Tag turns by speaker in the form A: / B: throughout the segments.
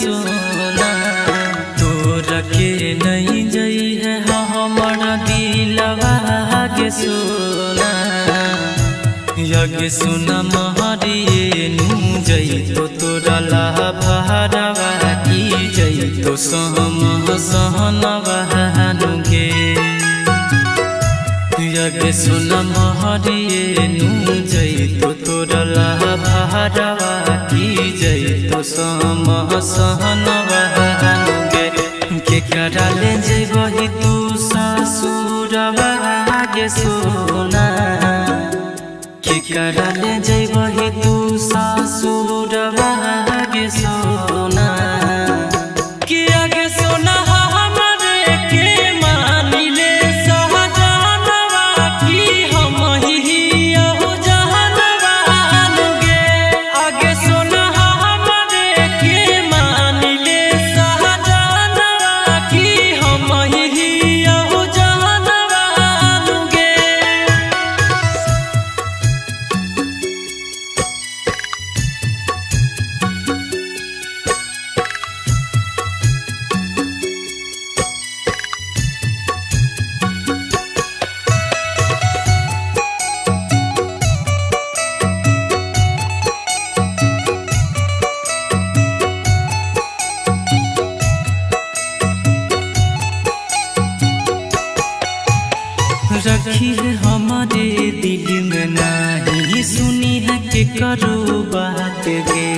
A: सोना तोरा के नहीं जई है हमारा दिलवा के सोना यज्ञ सुना महरिए नू जई तो तोरा लाभरवा की जई तो सहम सहनवा नुगे यज्ञ सुना महरिए नू जई तो तोरा लाभरवा की जई तो सहम सहनवा नुगे के करा ले जई तू ससुरवा के सोना के करा ले जई तू ससुरवा के सोना कि आगे सोना हमारे के मानी ले सहजनवा की हम ही हो जहनवा नुगे आगे सोना हमारे के मानी ले सहजनवा की हम ही हो जहनवा नुगे रखी है हमारे दिल में नहीं सुनी है के करो बात गे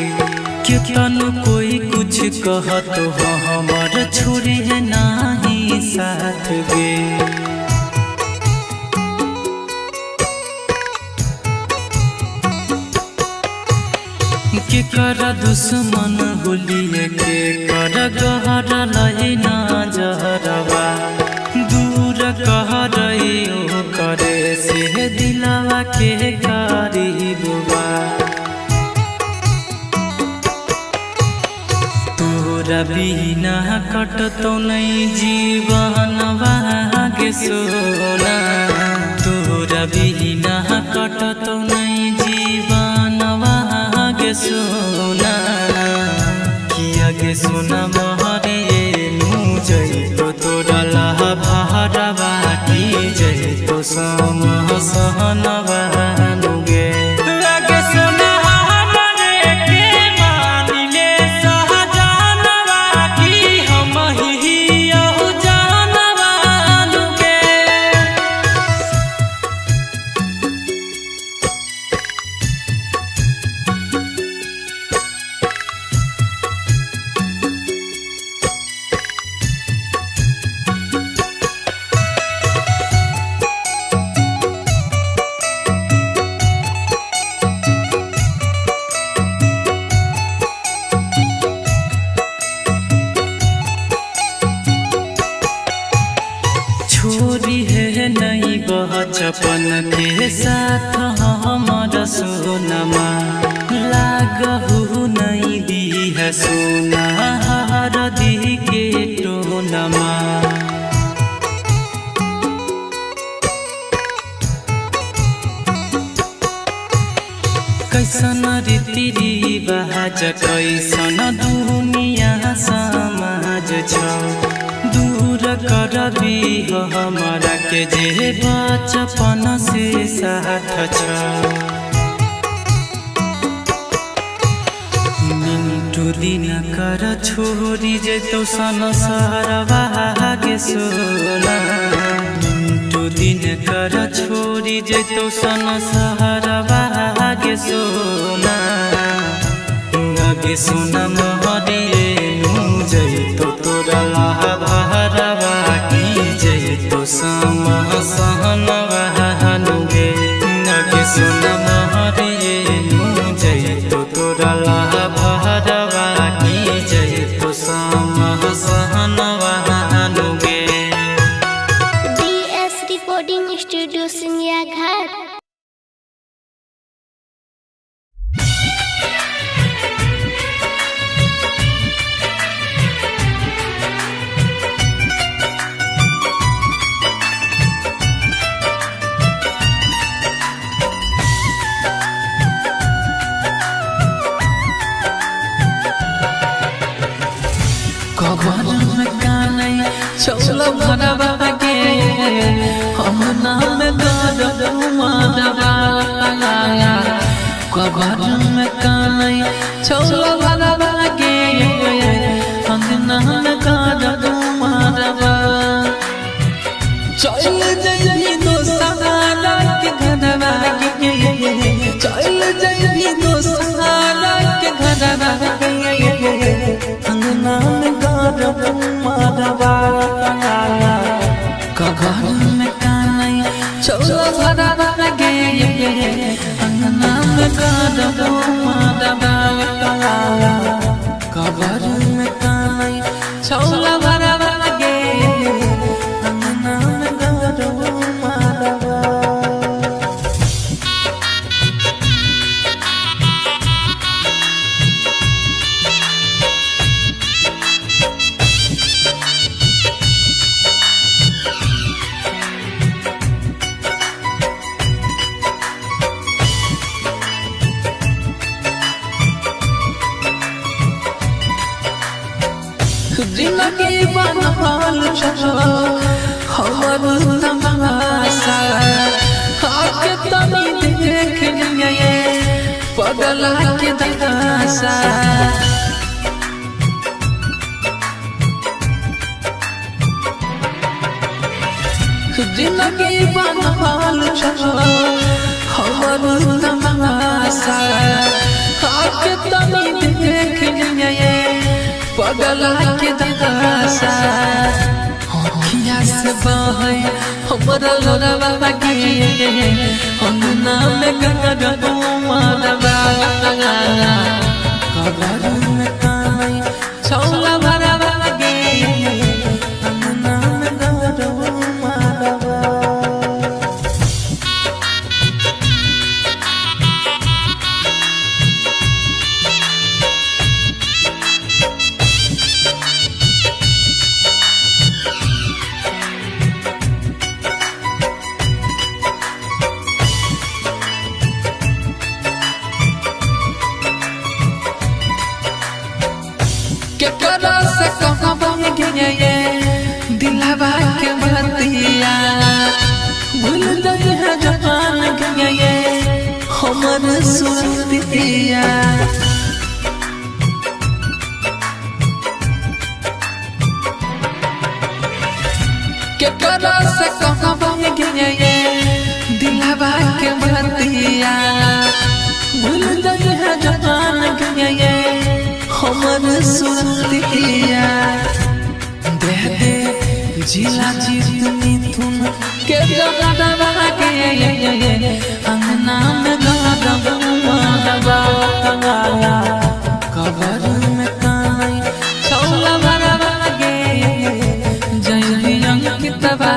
A: क्यों कोई कुछ कह तो हमार छोड़े है नहीं साथ गे के कर दुश्मन बोलिए के कर गहर लहे ना जहरवा दूर कह रही हो करे से दिलावा के करीबवा तोरा बिना कट तो नहीं जीवनवा के सोना तोरा बिना कट तो नहीं जीवनवा के सोना किया के सोना महरिए नू जई तो तोरा लाभरवा की जई तो सम सहनवा नुगे आगे सोना हमारे के मानी ले सहजनवा की हम ही हो जानवा नुगे छोरी है नहीं बचपन के साथ हमारा सोनमा लागहु नहीं दी है सोना हर दी के टोनमा कैसन रीति रिवाज कैसन दुनिया समाज छ दूर करबी हमारा के जे बचपन से साथ छ मिंटू दिन कर छोड़ी जे तो संसारवा के सोना मिंटू दिन कर छोड़ी जे तो संसारवा के सोना आगे सोना महरिए नू जई तो तोरा लाभरवा की जई तो सम सहनवा नुगे आगे सोना महरिए नू जई तो तोरा लाभरवा की जई तो सम सहनवा नुगे
B: DS Recording Studio सिंगिया घाट
A: चौला भरवा के हम नाम गरब मारवा कबर में कानई चौला भरवा के हम नाम गरब मारवा चल जई दोस्ताना के घरवा के चल जई दोस्ताना के घरवा अंगना में गरब मारवा कबर में कानई चौला भरवा के अंगना में गरब मारवा कबर में कानई चौला भरवा के अंगना में गरब मारवा। जिंदगी बनवाल चलो हमर तमाशा आके तनी देख लिए पगला के दशा जिंदगी बनवाल चलो हमर तमाशा आके तनी देख लिए पगला के दशा अखिया से बहे हमरा लोरवा के अंगना में गरब मारवा कबर में कानई चौला भरवा के अंगना में गरब मारवा। केकरा से कहबा गे दिलवा के बतिया भूल गई है जहान गे हमर सुरतिया केकरा से कहबा गे दिलवा के बतिया भूल गई है जहान गे हमर सुरतिया दे दे जिला जीत मिथुन के गरबा के अंगना में गरब मारवा कबर में कानई चौला भरवा के जय अंकितवा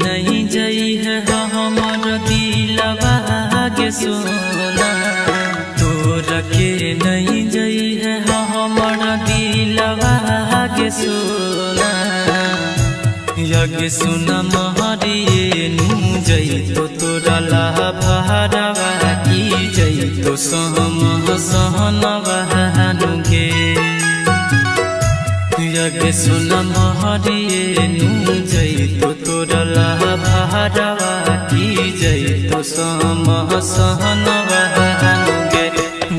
A: नहीं जई है हमर दिलवा के सोना तोर के नहीं जई है हमर दिलवा के सोना यज्ञ सुन महरिए नु जई तो तोरा लाभरवा की जई तो सहम सहनवा नुगे यज्ञ सुन महरिए नु जई तो तोरा लाभरवा की जई तो सम सहनवा नुगे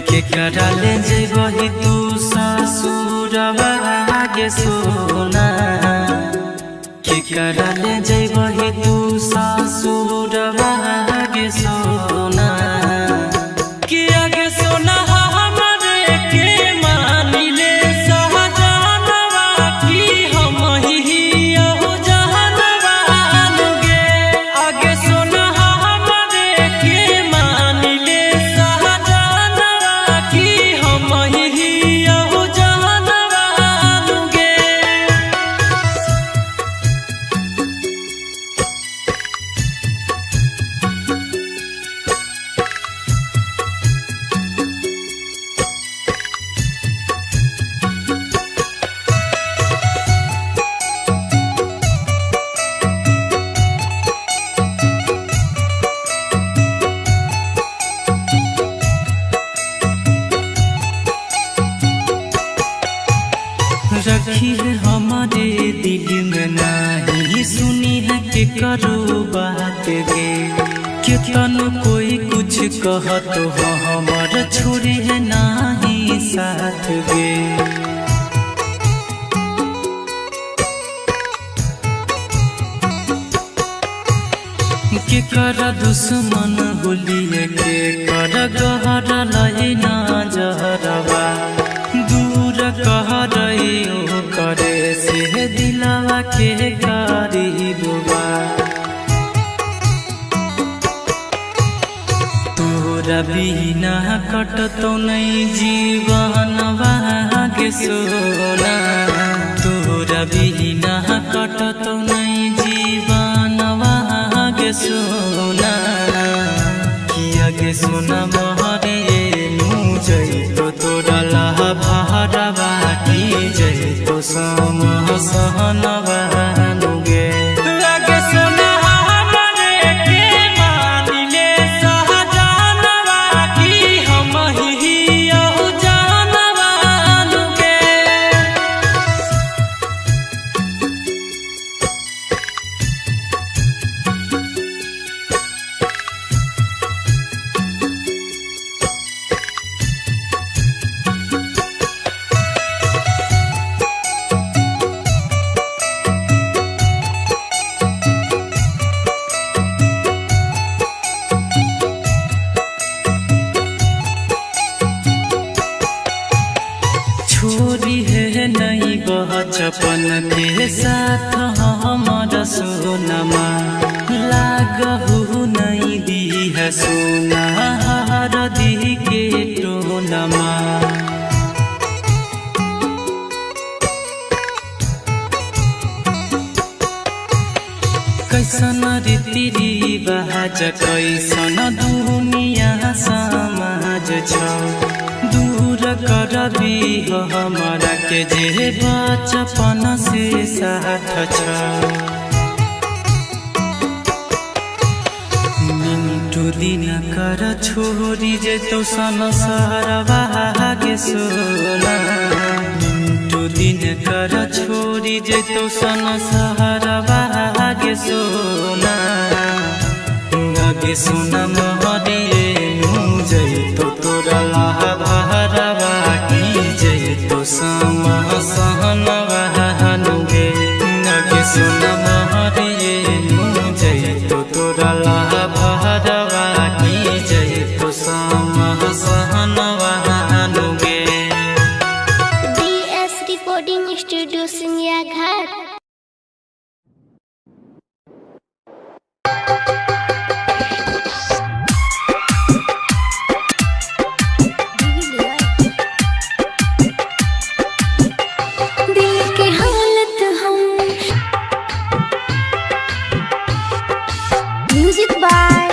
A: के कराले जइबही तू ससुरवा गे सोना के कराले जइबही तू ससुरवा गे सोना के आगे सोना हमरे के मानिले सहजनवा की हम ही हो जहनवा नुगे आगे सोना हमरे रखी है हमारे दिल में नहीं सुनी है के करो बात गे कितन कोई कुछ कह तो हमार छोड़ी है नहीं साथ गे के कर दुश्मन बोलिए के कर गहरा लहे ना जहरवा दूर कह रही हो करे से दिलावा के करीबवा तोरा बिना कटतो नहीं जीवनवा के सोना तोरा बिना कटतो नहीं जीवनवा के सोना किया के सोना महरे मुझे तो तोरा लहा भारवा की जय तो सम सहनवा नुगे लगे सोना हमरे के मानिले सहजानवा की हम ही यहु जानवा नुगे छोरी है नहीं बचपन के साथ हमारा सोनमा लागहु नहीं दी है सोना हर दी के टोनमा कैसन रीति रिवाज कैसन दुनिया समाज छ दूर करबी हमारा के जे बचपन से साथ छ मिंटू दिन कर छोड़ी जे तो संसारवा के सोना मिंटू दिन कर छोड़ी जे तो संसारवा के सोना गे सोना महरिए मुझे तो तोरा लहा भारवा की जय तो सम सहनवा नुगे गे सोना महरिए मुझे तो तोरा लहा भारवा की जय तो सम सहनवा नुगे
B: DS recording studio Singhiya Ghat. Music by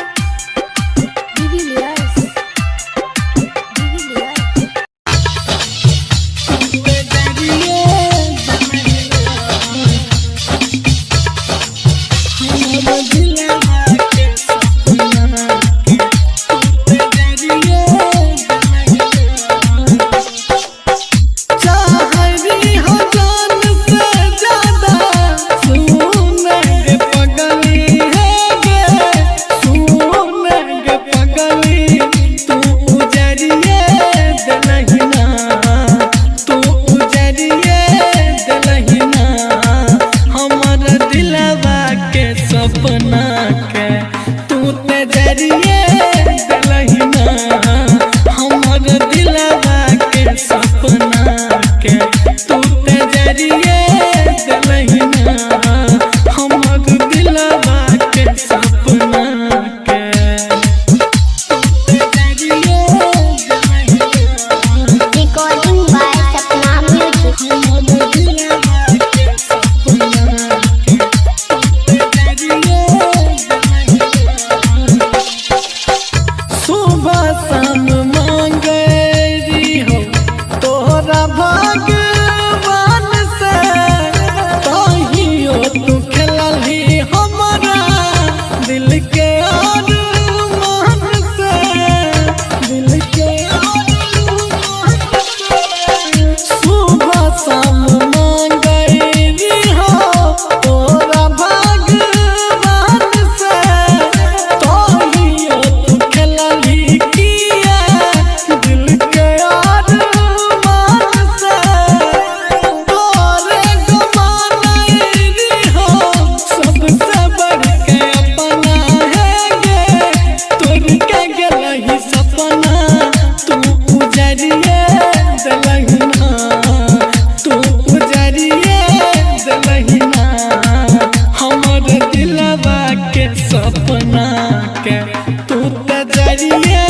C: जरिए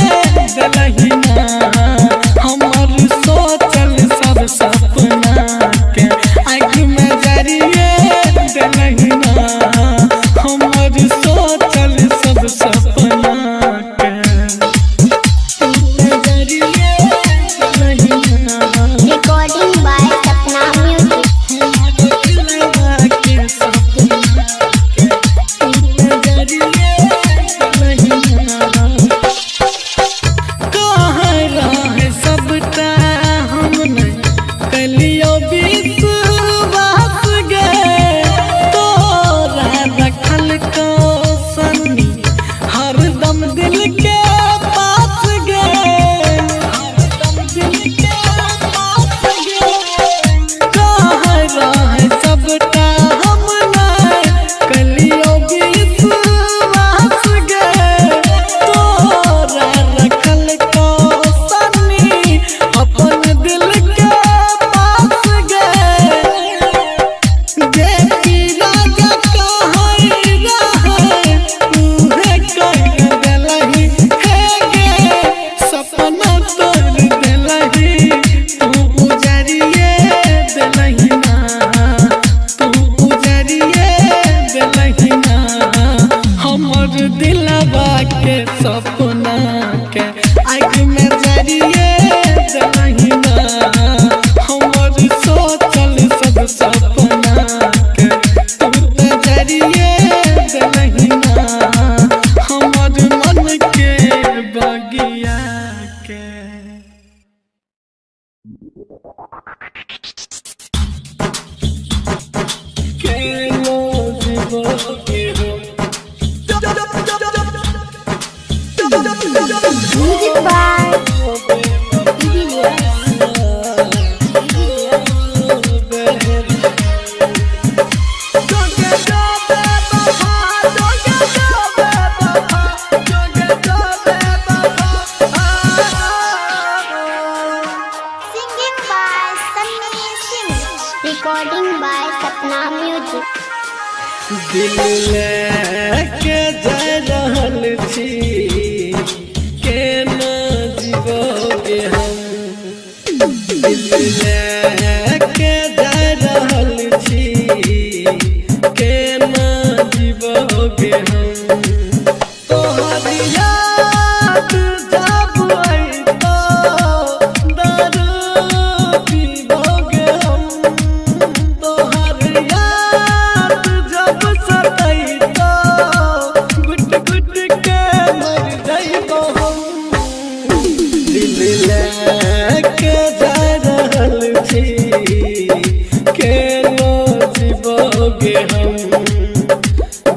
C: दलहिना हमर सोचल सब सपना के आँख में जरिए दलहिना हमर सोचल सब सपना के जरिए दलहिना
B: Recording by Sapna Music.
C: हरदम दिल के पास गए कहाँ रहे सबटा हम नहीं कलियो विश्वास गए तोरा रखल को सनी अपन दिल के पास गए जे पीरा जा कहै रहे उहे कह देलहि हे गे सपना तोड़ देलहि तू उजरिए देलहि ना तू उजरिए देलहि ना हमर दिलवा के सपना के आँख में जरिए देलहि ना हमर सोचल सब सपना के तू जरिए देलहि ना हमर मन के बगिया के लो जीवो के हो
B: Music by Singing by Sunny Singh. Recording by Sapna Music.
C: दिल लेके जा रहल छी केना जीवोगे हम दिल लेके जा रहल छी केना जीवोगे हम तोहर याद जब अइतो दारू पीबोगे हम तोहर याद जब सतैतो गुट गुट के मर जाइबो हम दिल लेके जा रहल छी केना जीवोगे हम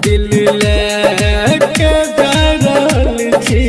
C: दिल लेके जा रहल छी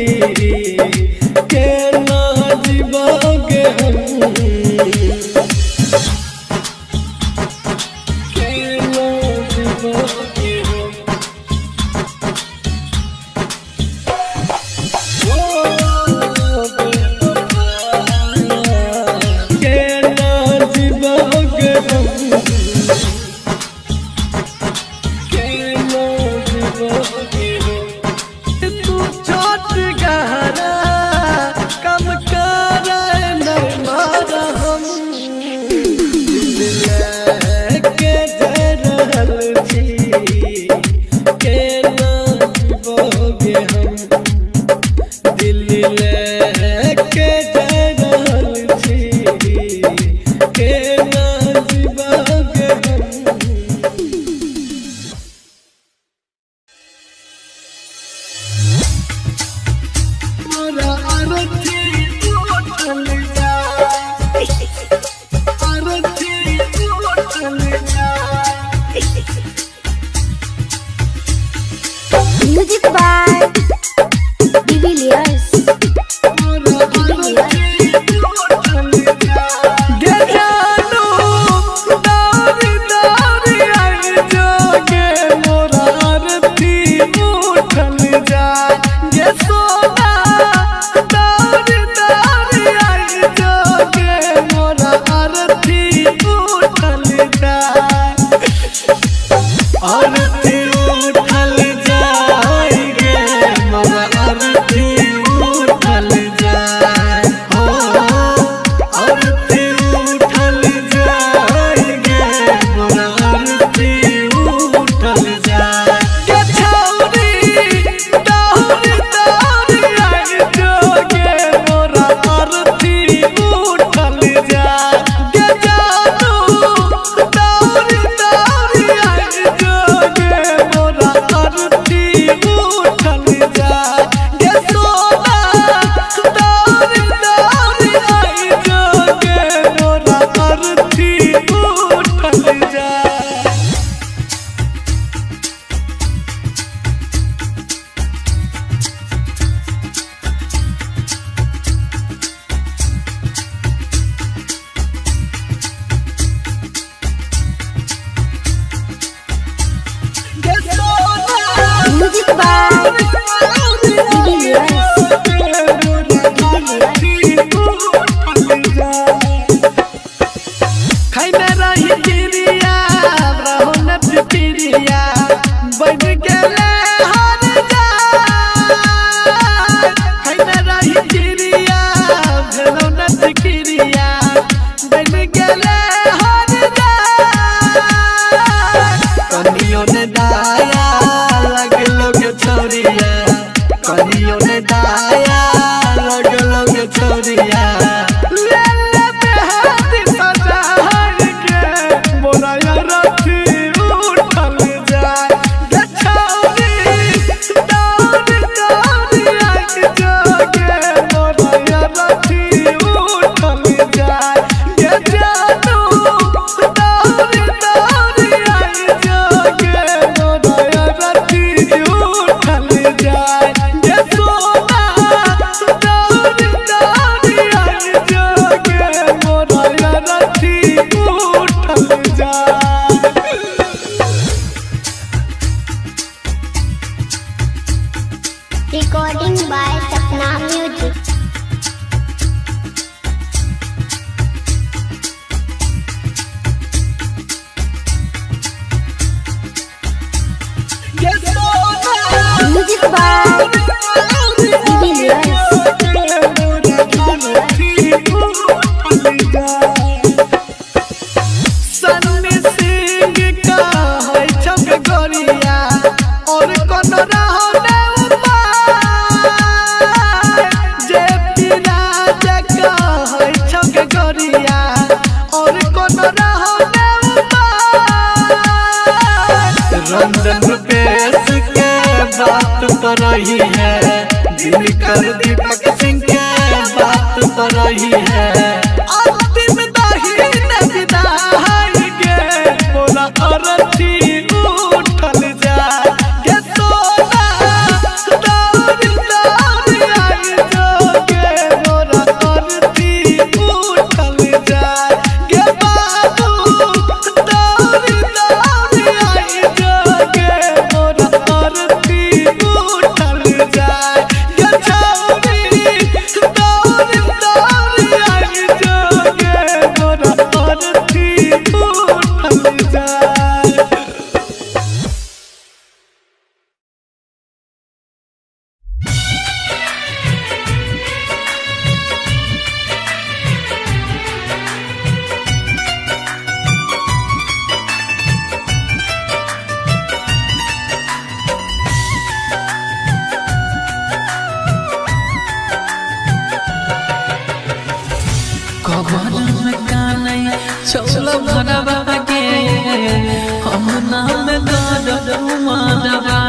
C: न दाया लगल गे छोरिया ले ले बेहद सजाए के मोरा रथी उठल जाए गे छोरी दौड़ दौड़ आके जोगे मोरा रथी उठल जाए गे जानू दौड़ दौड़ आके जोगे मोरा रथी उठल जाए गे सोना दौड़ दौड़ आके जोगे मोरा रथी उठल जाए।
B: Recording by Sapna Music. Music by
C: Sunny Singh का है छक गोरिया और कौन रहने उपाय जे पिराज का है छक गोरिया और कौन रहने उपाय रंजन रुपेश के बात पर रही है दिनकर दीपक सिंह के बात पर रही है अंतिम दाहिने विदाई गे मोरा अरथी उठल जाए गे सोना दौड़ दौड़ आई जोगे मोरा अरथी उठल जाए गे बाबू दौड़ दौड़ आई जोगे मोरा अरथी उठल जाए गे छौरी दौड़ दौड़ आई जोगे मोरा अरथी उठल जाए।
A: कबर में काने चलो भरवा के हम नाम गद माधवा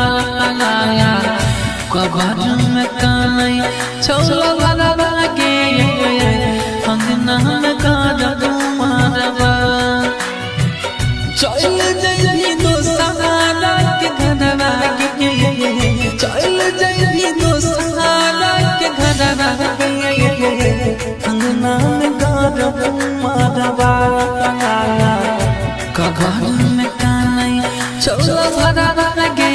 A: कबर में काने चलो भरवा के हम नाम गद माधवा चल जइनी दोस्ताना के घरवा के चल जइनी दोस्ताना के घरवा के अंगना में गारब माधवा कगर में काने चौला भरवा गे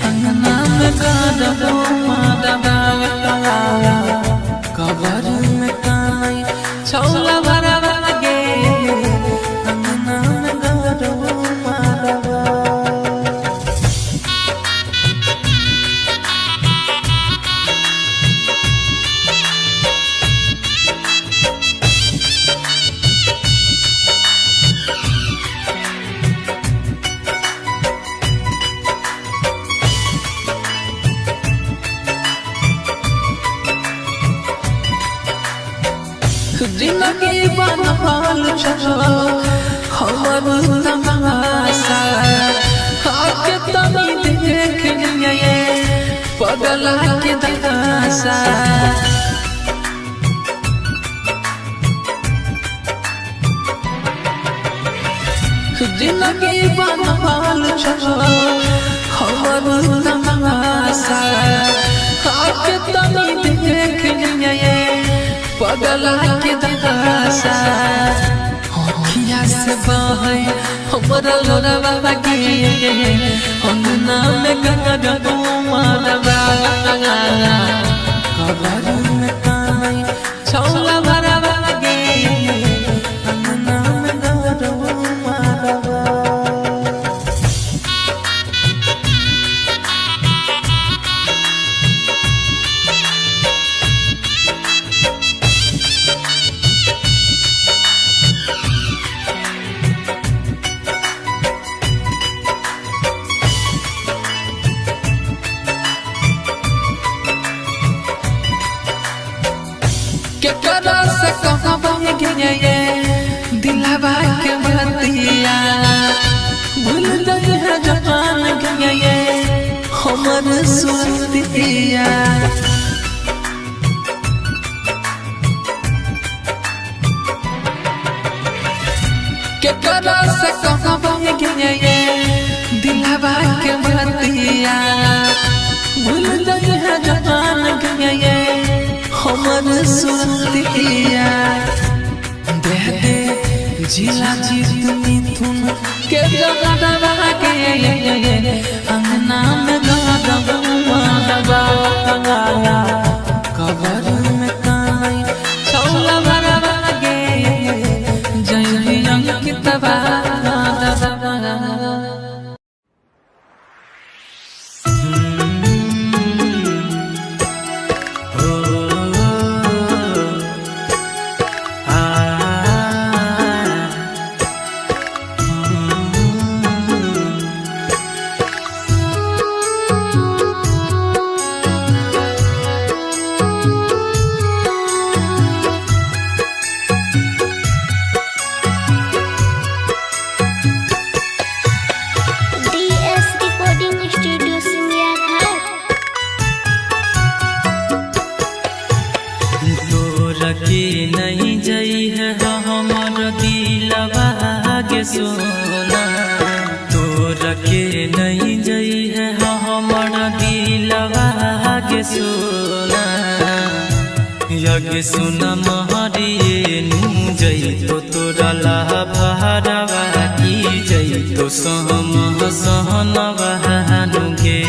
A: अंगना में गारब माधवा कगर में काने चौला भरवा गे अंगना में गारब माधवा। जिंदगी बनवाल चलो हमर तमाशा आके तनी देख लिए पगला के दशा जिंदगी बनवाल चलो हमर तमाशा आके तनी देख लिए पगला के दशा अखिया से बहे हमरा लोरवा गे अंगना में गगन माधवा कबर में काने चौला भरवा गे अंगना में गगन माधवा।
D: से कहबा ये दिलवा के बतिया भूल गई है जबान ये हमर सुरतिया के करा से कहबा ये दिलवा के बतिया भूल गई है जबान ये हमर सुरतिया दे दे जिला जीत मिथुन के जगदवा के अंगना में गदवा कबर में काई छौला बरवा गे जय अंकितवा
B: DS Recording Studio Simia Ghat.
A: तोरा के नहीं जई है हमर दिलवा के सोना तोरा के नहीं जई है हमर दिलवा के सोना यज्ञ सुना महरिए नु जई तो तोरा ला भरवा की जई तो सहम सहनवा नुगे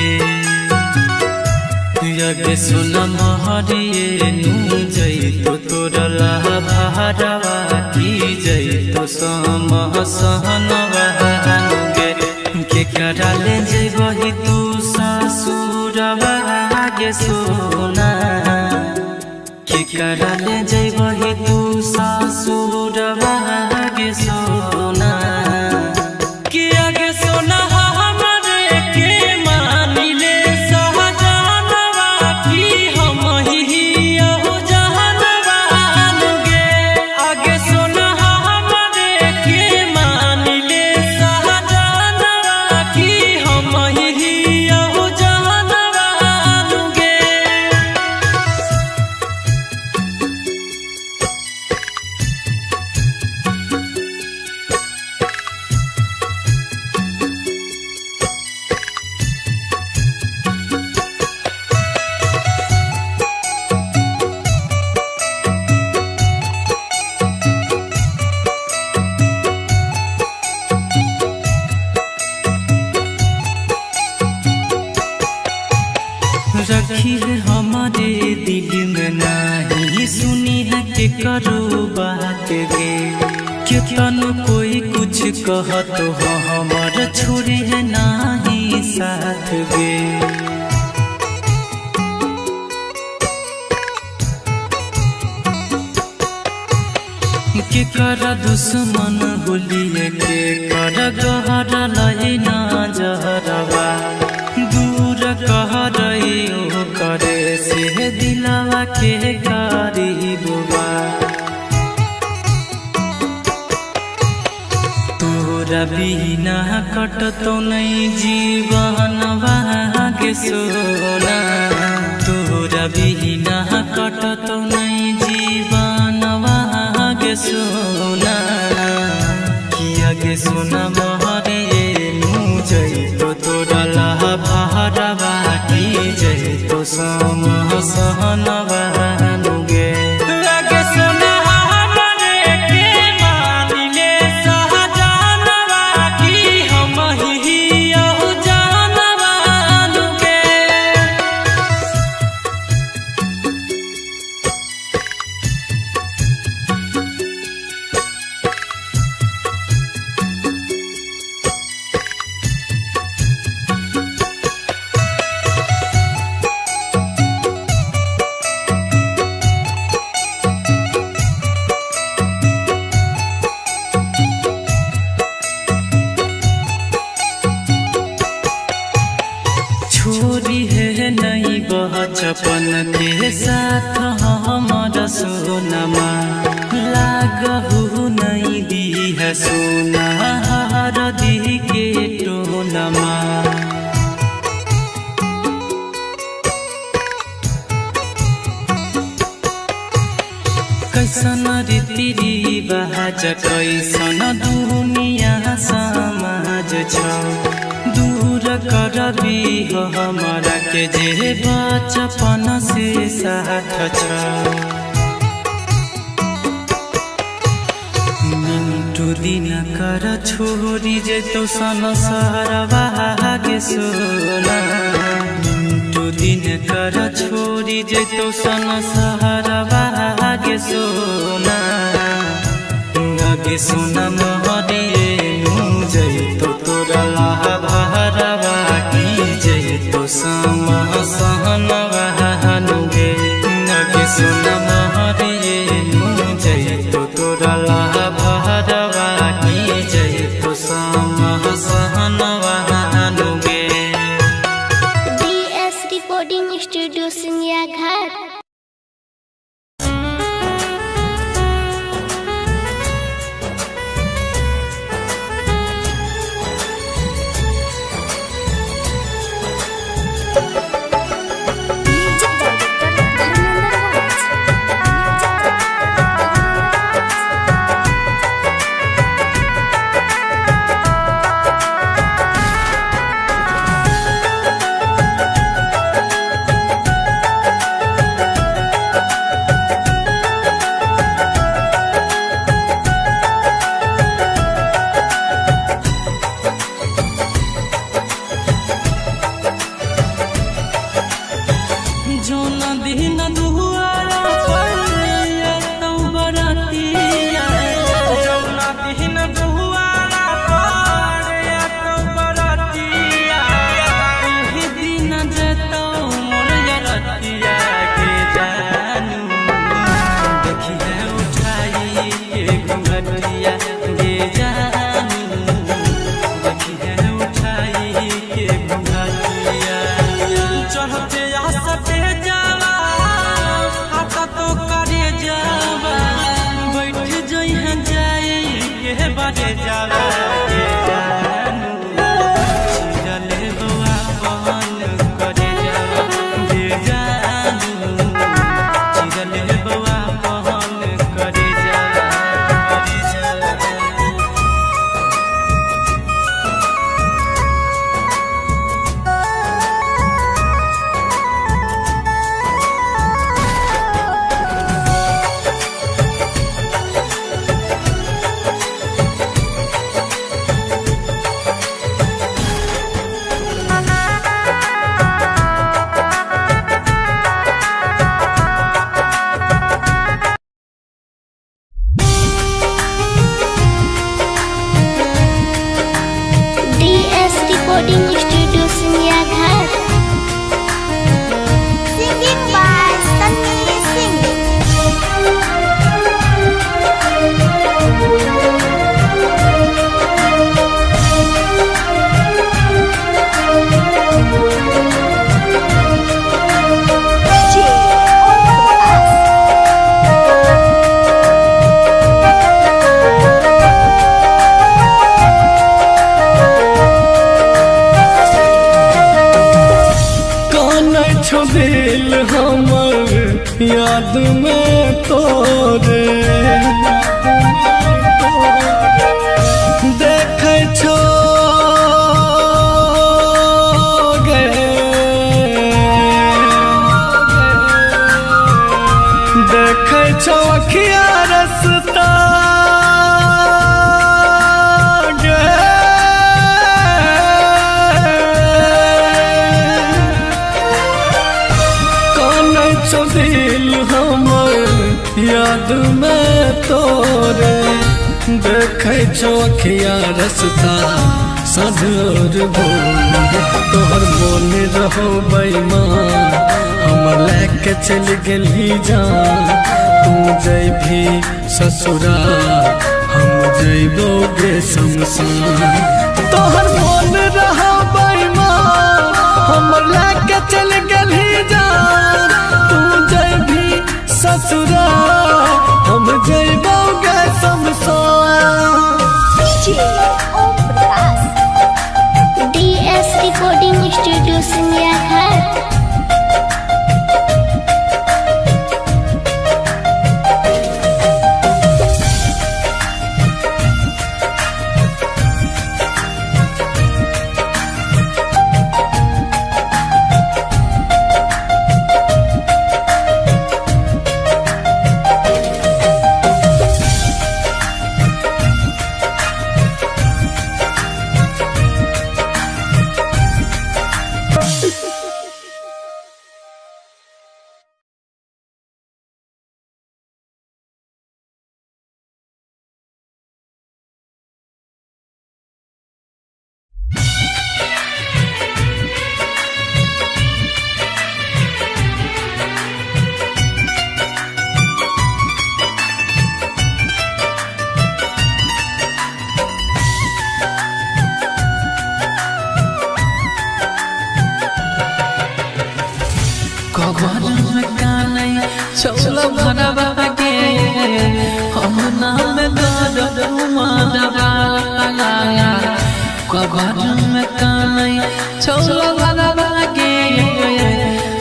A: यज्ञ सुन महरिए नु जई तो तोरा ला भरवा की जई तो सहम सहनवा नुगे के कराले जई तू ससुरवा के सोना के कराले जई तू ससुरवा के सोना कि आगे सोना हमरे के मानिले सहजनवा की हम ही हो जहनवा नुगे आगे सोना हमरे के मानिले सहजनवा की हम ही हो जहनवा नुगे रखी है हमारे दिल में नहीं सुनी है के करो बात गे क्यों कोई कुछ कह तो हमार छोड़ी है नहीं साथ गे के कर दुश्मन बोलिए के कर गहर लय ना जहरवा दूर कह रही हो करे से दिलवा के गरीबवा तोरा बिना कटतो नहीं जीवनवा के सोना तोरा बिना कटतो नहीं जीवनवा के सोना किया के सोना महरिए नु जई तो तोरा ला भरवा की जई तो सम सहनवा नुगे आगे सोना हमरे के मानिले सहजनवा की हम ही हो जानवा नुगे के साथ हमारा सोनमा लागहु नहीं दी है सोना हरदी के टोनमा कैसन रीति रिवाज कैसन दुनिया समाज छ दूर करबी हमारा के जे बचपन से साथ छ मिंटू दिन कर छोड़ी जे तो संसारवा के सोना मिंटू दिन कर छोड़ी जे तो संसारवा के सोना आगे सोना महरिए जय तो तोरा भरवा की जय तो समा सहनवा नुगे आगे सोना महरिए जय तो तोरा भरवा की जय तो समा सहनवा नुगे
B: DS Recording Studio Singia Ghat.
C: याद में तोरे देखे छो गे देखे छो अखिया रसता गे कौन छो दिल हमर याद में तोरे देखे छो अखिया रसता सधर भूल तोहर मोन रहो बेईमान हमर लेके चल गेली जान तू जैभी ससुराल हम जैबोगे शमशान तोहर मोन रहो बेईमान हमर लेके चल गेली जान तू
D: चौला भरवा के हम नाम गाड़ो मारवा कबर में कानई चौला भरवा के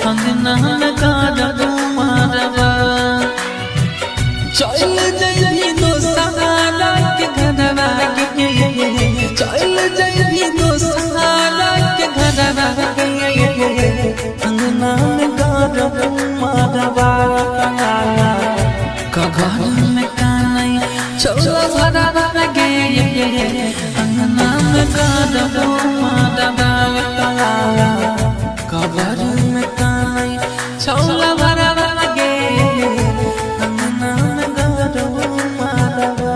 D: हम नाम गाड़ो मारवा चल जइबी दोसरा के घरवा के चल जइबी दोसरा के घरवा के अंगना में गाड़ो मारवा कबर में कानई चौला भरवा के अंगना में गाड़ो मारवा कबर में कानई चौला भरवा के अंगना में गाड़ो मारवा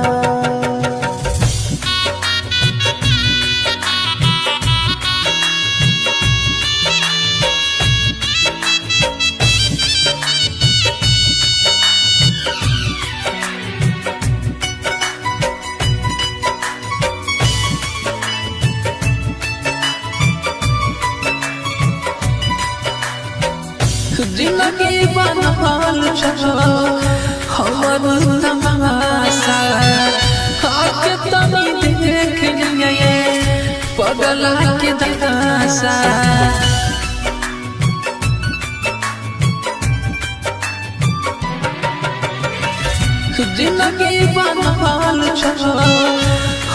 D: जिंदगी बनल छो हमर तमाशा आके तनी देख लिए पगला के दशा जिंदगी बनल छो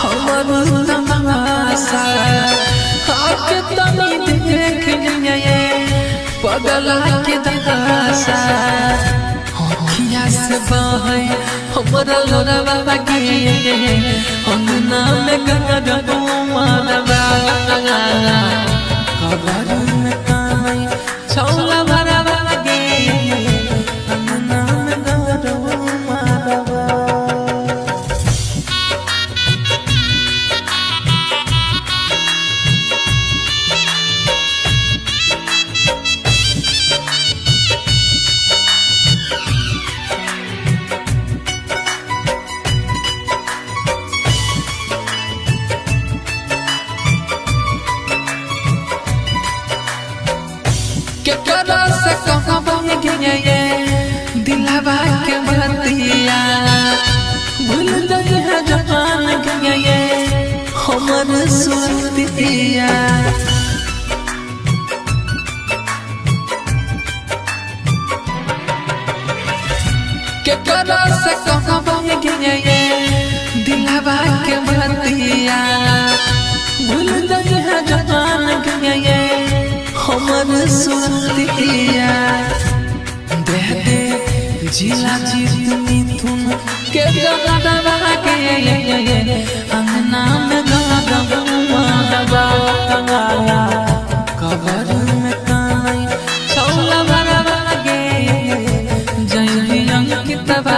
D: हमर तमाशा आके तनी देख लिए पगला के दशा होखिया से बहे हमरा लोरवा के अंगना में गाड़ो मारवा कबर में कानई चौला भरवा के अंगना में गाड़ो मारवा केकरा से कहबो के दिलवा के बतिया भूल गए है जहान के हमर सुरतिया केकरा से कहबो के दिलवा के बतिया भूल गए है जहान के हमर सुरतिया दे दे जिला जीतनी तुम के जगदवा के अंगना में गाड़ो मारवा कबर में कानई चौला भरवा के जइबी अंकितवा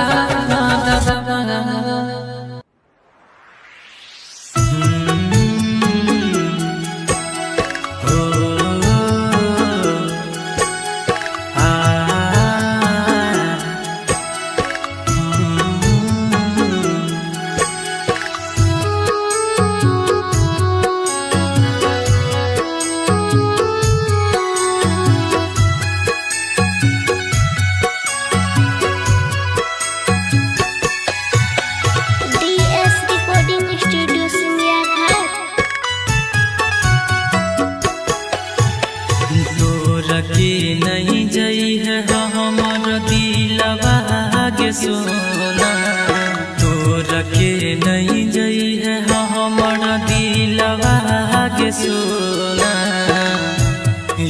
A: सोना तोर के नहीं जई है हमारा दिलवा के सोना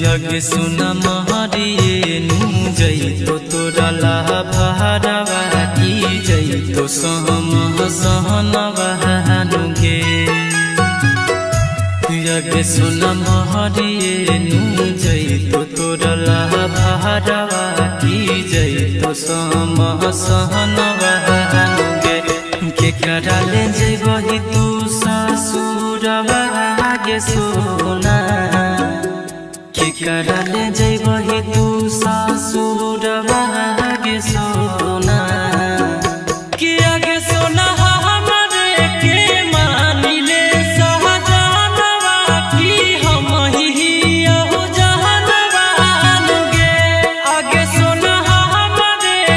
A: यज्ञ सुना महरिए नु जई तो तोरा ला भरवा की जई तो सहम सहनवा नुगे यज्ञ सुना महरिए नु जई तो तोरा ला भरवा की जई तो सहम सहनवा नुगे के कराले जइबही तू ससुरवा गे सोना के कराले जइबही तू ससुरवा गे सोना के आगे सोना हमरे के मानिले सहजनवा की हम ही यहु जहनवा नुगे आगे सोना हमरे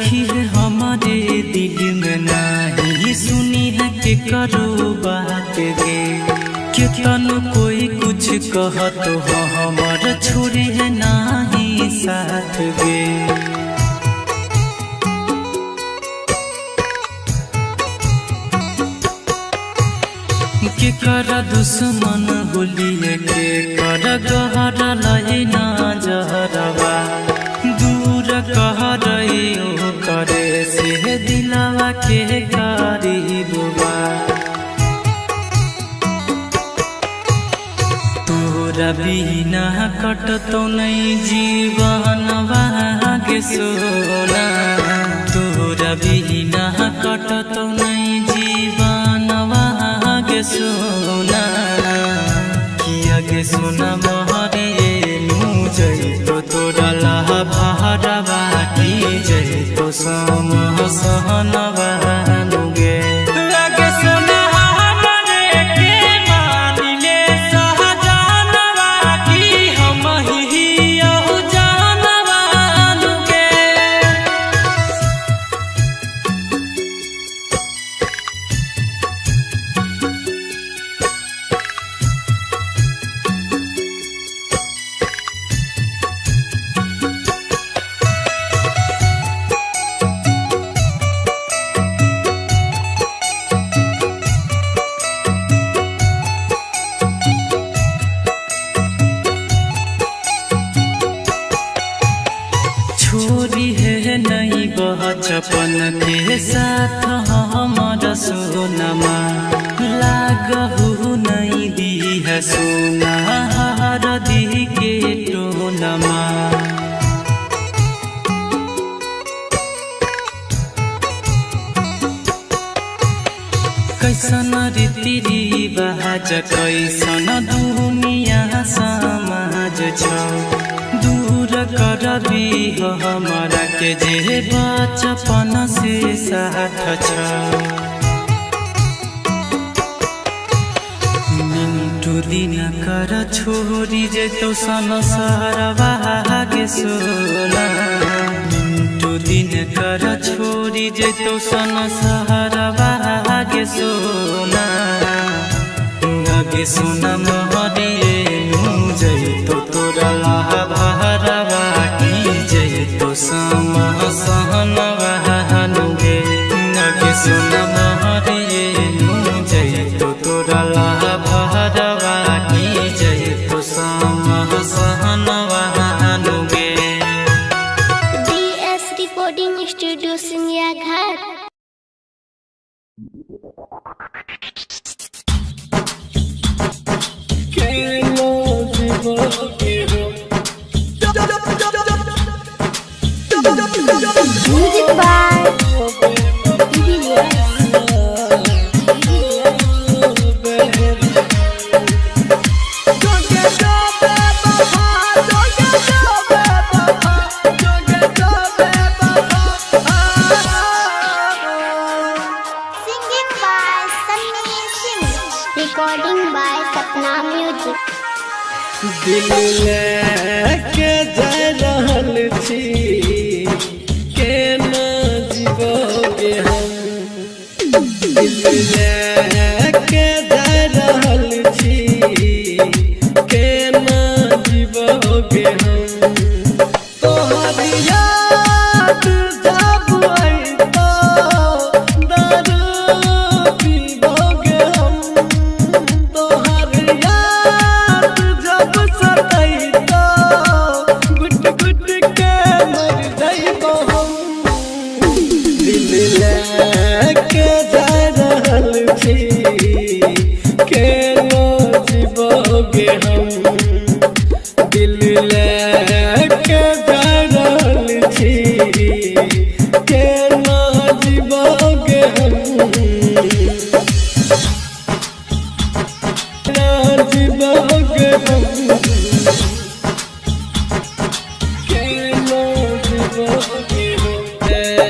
A: रखी है हमारे दिल में नहीं सुनी है के करो बात गे कितन कोई कुछ कह तो हमार छोड़े है नहीं साथ गे के कर दुश्मन बोलिए के कर गहरा लहे ना जहरवा दूर कह रही ओ करे से दिलावा के करीबवा तोरा बिना कटतो नहीं जीवनवा के सोना तोरा बिना कटतो नहीं जीवनवा के सोना किया के सोना महरे नू जई तो तोरा लहा भारवा की जई तो सम सहनवा नुगे लगे सोना हमरे के मानिले सहजानवा की हम ही यहु जानवा नुगे छोरी है नहीं बचपन के साथ हमारा सोनमा लागहु नहीं दी है सोना हर दी के टोनमा कैसन रीति रिवाज कैसन दुनिया समाज छ दूर करबी हमारा के जे बचपन से साथ छ मिंटू दिन कर छोरी जे तो संसारवा के सोना मिंटू दिन कर छोरी जे तो संसारवा के सोना आगे सोना महरिए नू जई तो तोरा लहा भारवा की जई तो सम सहनवा नुगे आगे सोना महरिए नू जई तो तोरा लहा भारवा की जई तो सम सहनवा नुगे
B: DS Recording Studio सिंगिया घाट Music by Singing by Sunny Singh. Recording by Sapna Music.
C: दिल लेके जा रहल छी केना जीवोगे हम दिल लेके जा रहल छी केना जीवोगे हम तोहर याद जब आइतो दारू पीबोगे हम तोहर याद जब सताइतो गुट गुट के मर जाइबो हम दिल लेके जा रहल छी केना जीवोगे हम दिल लेके जा रहल छी केना जीवोगे हम केना जीवोगे हम केना जीवोगे हम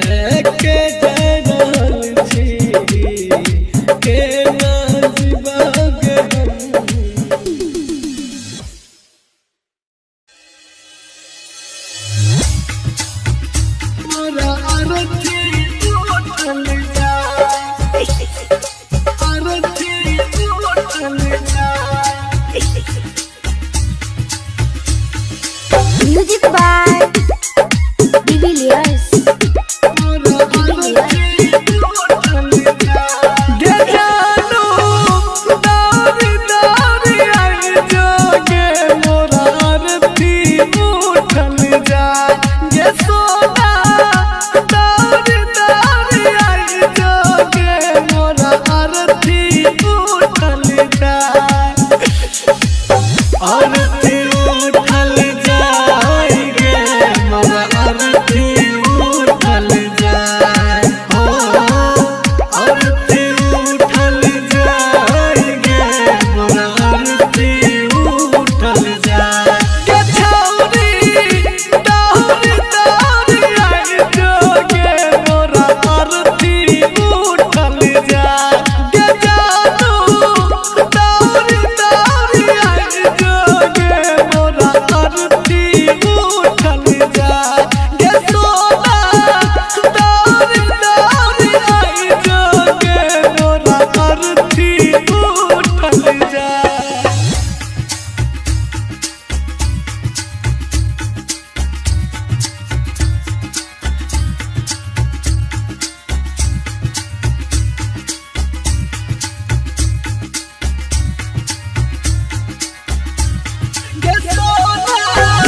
C: लेके जा रहल छी केना जीवोगे हम मोरा आरती
B: Music by Divilliers.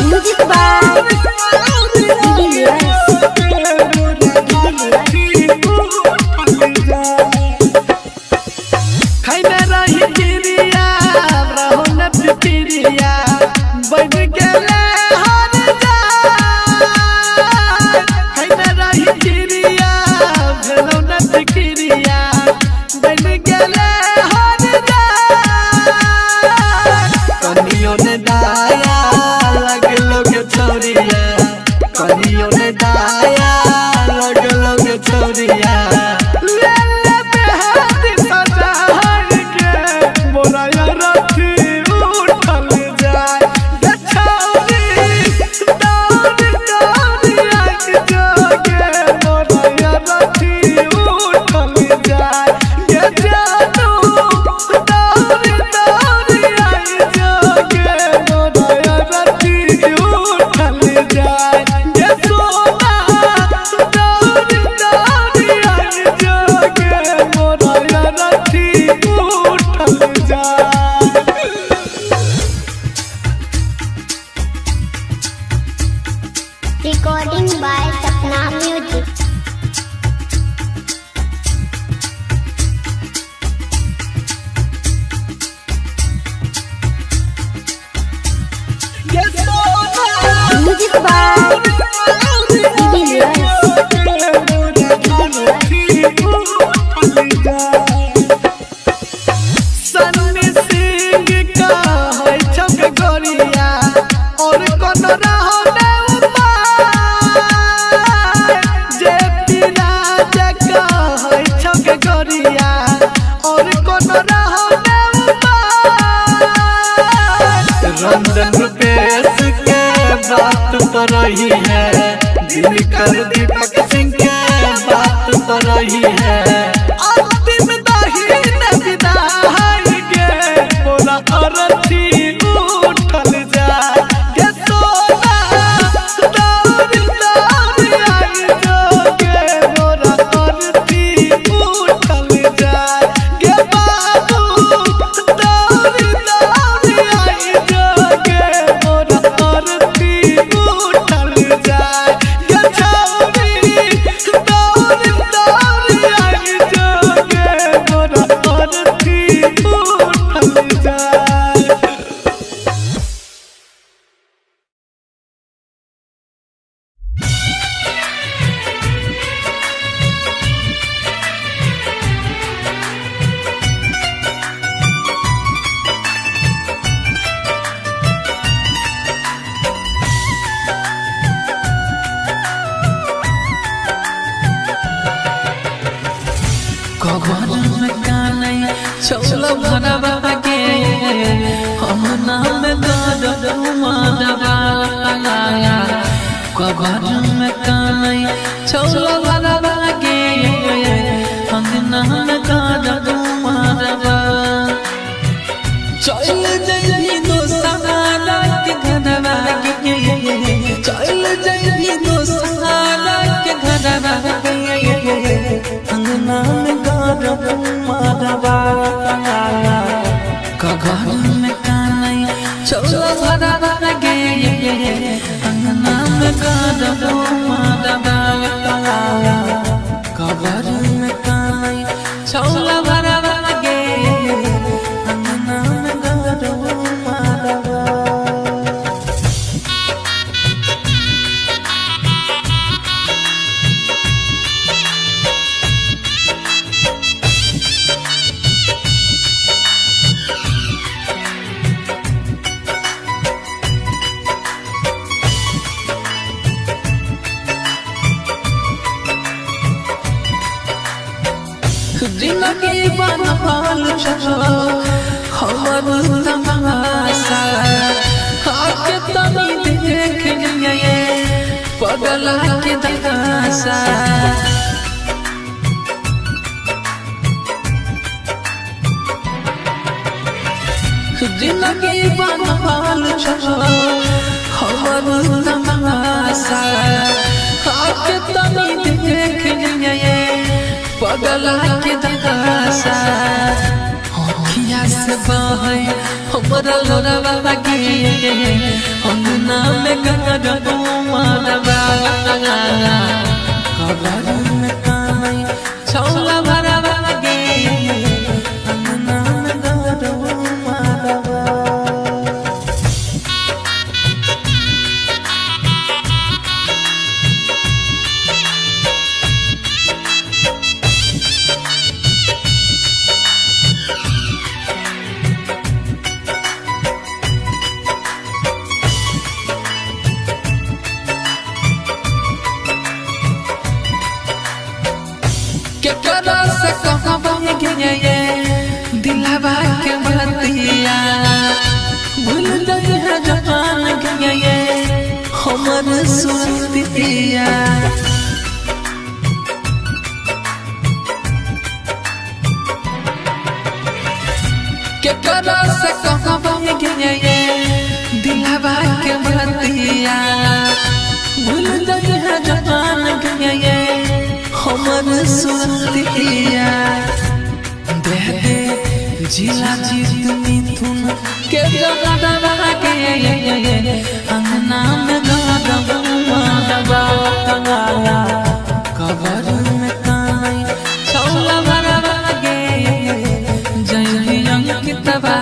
B: Music by recording by Sapna Music. Music by Divilliers.
A: Ranjan Rupesh के बात पर रही है, दिनकर दीपक सिंह के बात पर रही है। अंतिम दाहिन विदाई के मोरा अरथी उठल जाए के सोना दौड़ दौड़ आई जो के मोरा अरथी उठल जाए के बाबू दौड़ दौड़ आई जो के मोरा अरथी उठल जाए के छौरी दौड़ दौड़ आई जो के मोरा अरथी उठल जाए।
D: कबर में काने चलो भरवा के हम नाम दर्द माधवा कबर में काने चलो भरवा के हम नाम दर्द माधवा चल जइबी दोस्ताना के घरवा गे चल जइबी दोस्ताना के घरवा गे
C: अंगना में गरब मरवा
D: कघर में कानई चौला भरवा गे अंगना में गरब मरवा कघर में कानई चौला भरवा गे
C: अंगना में गरब मरवा
D: जिंदगी बनल छो हमर तमाशा आके तनी देख लिए पगला के दशा जिंदगी बनल छो हमर तमाशा आके तनी देख लिए पगला के दशा अखिया से बहे हमरा लोरवा गे अंगना में गरब मरवा
C: कबर में कानई
D: चौला भरवा गे
C: अंगना में गरब मरवा
D: केकरा से कहबा गे दिलवा के बतिया भूल गई है जहान गे हमर सुरतिया केकरा से कहबा गे दिलवा के बतिया भूल गई है जहान गे हमर सुरतिया दे दे जिला जीत मिथुन के जगदवा गे अंगना में गरब मरवा कबर में कानई चौला भरवा गे जय अंकितवा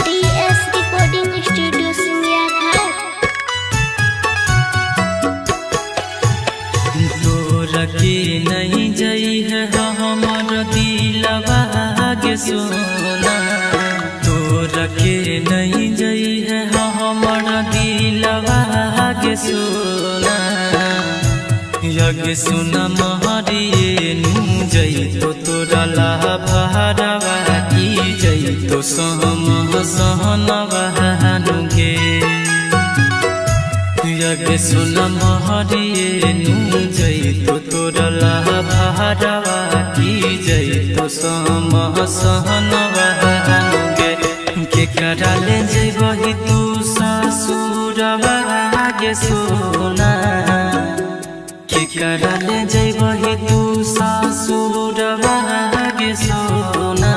B: DS Recording Studio Simia Thar.
A: तोर के नहीं जई है हमर दिलवा के सोना तोर के नहीं जई है हमर दिलवा के सोना यज्ञ सुन महरिए नु जई तो तोरा लाभरवा की जई तो सहम सहनवा नुगे यज्ञ सुन महरिए नु जई तो तोरा लाभरवा की जई तो सहम सहनवा नुगे के कराले जइबही तू ससुरवा गे सोना के कराले जइबही तू ससुरवा गे सोना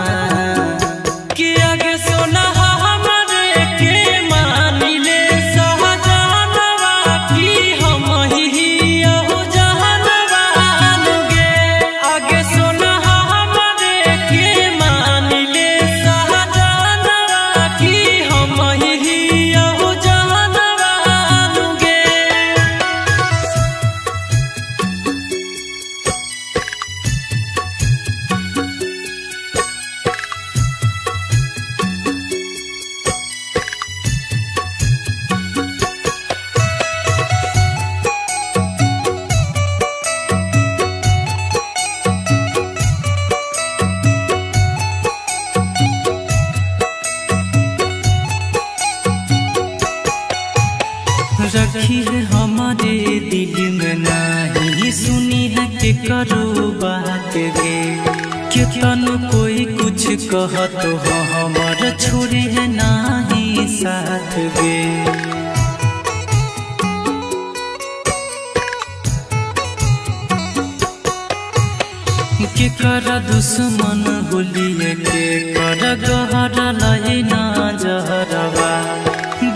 A: के आगे सोना हमरे के मानिले सहजनवा की हम ही यहु जहनवा नुगे आगे सोना हमरे के मानिले सहजनवा की हम ही यहु जहनवा नुगे रखी है हमारे दिल में नहीं सुनी है के करो बात गे कितन कोई कुछ कह तो हमार छोड़ी है नहीं साथ गे के कर दुश्मन होलिए के कर गहरा लहे ना जहरवा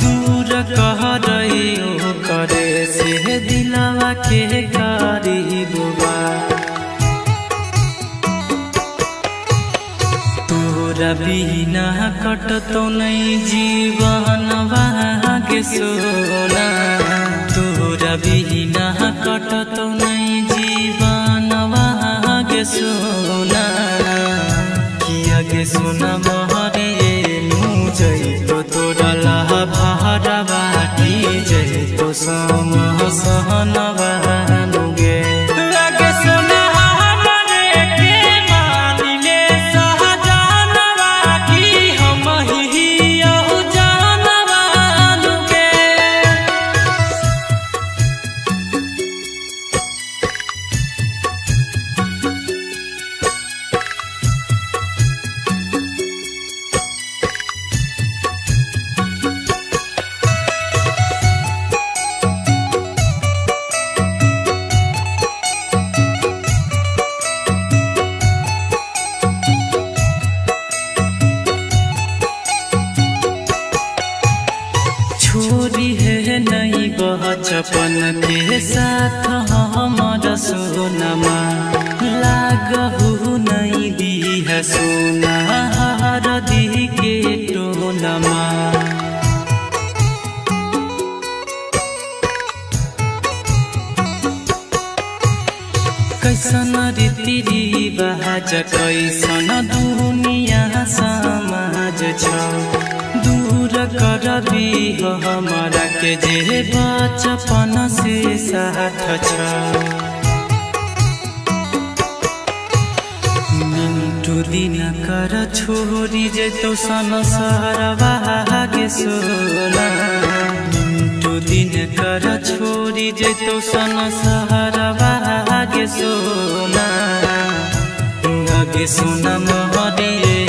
A: दूर कह रही ओ करे से दिलवा के गरीबवा तोरा बिना कटतो नहीं जीवनवा के सोना तोरा बिना कटतो नहीं जीवनवा के सोना किया के सोना महरे मुझे तो तोरा लहा भारा बाटी जय तो सम सहनवा नुगे लगे सोना हमरे के मानिले सहजानवा की हम ही यहु जानवा नुगे छोरी है नहीं बचपन के साथ हमारा सोनमा लागहु नहीं दी है सोना हर दी के टोनमा कैसन रीति रिवाज कैसन दुनिया समाज छ दूर करबी हमारा के जे बचपन से साथ छ मिंटू दिन कर छोरी जे तो संसारवा के सोना मिंटू दिन कर छोरी जे तो संसारवा के सोना आगे सोना महरिए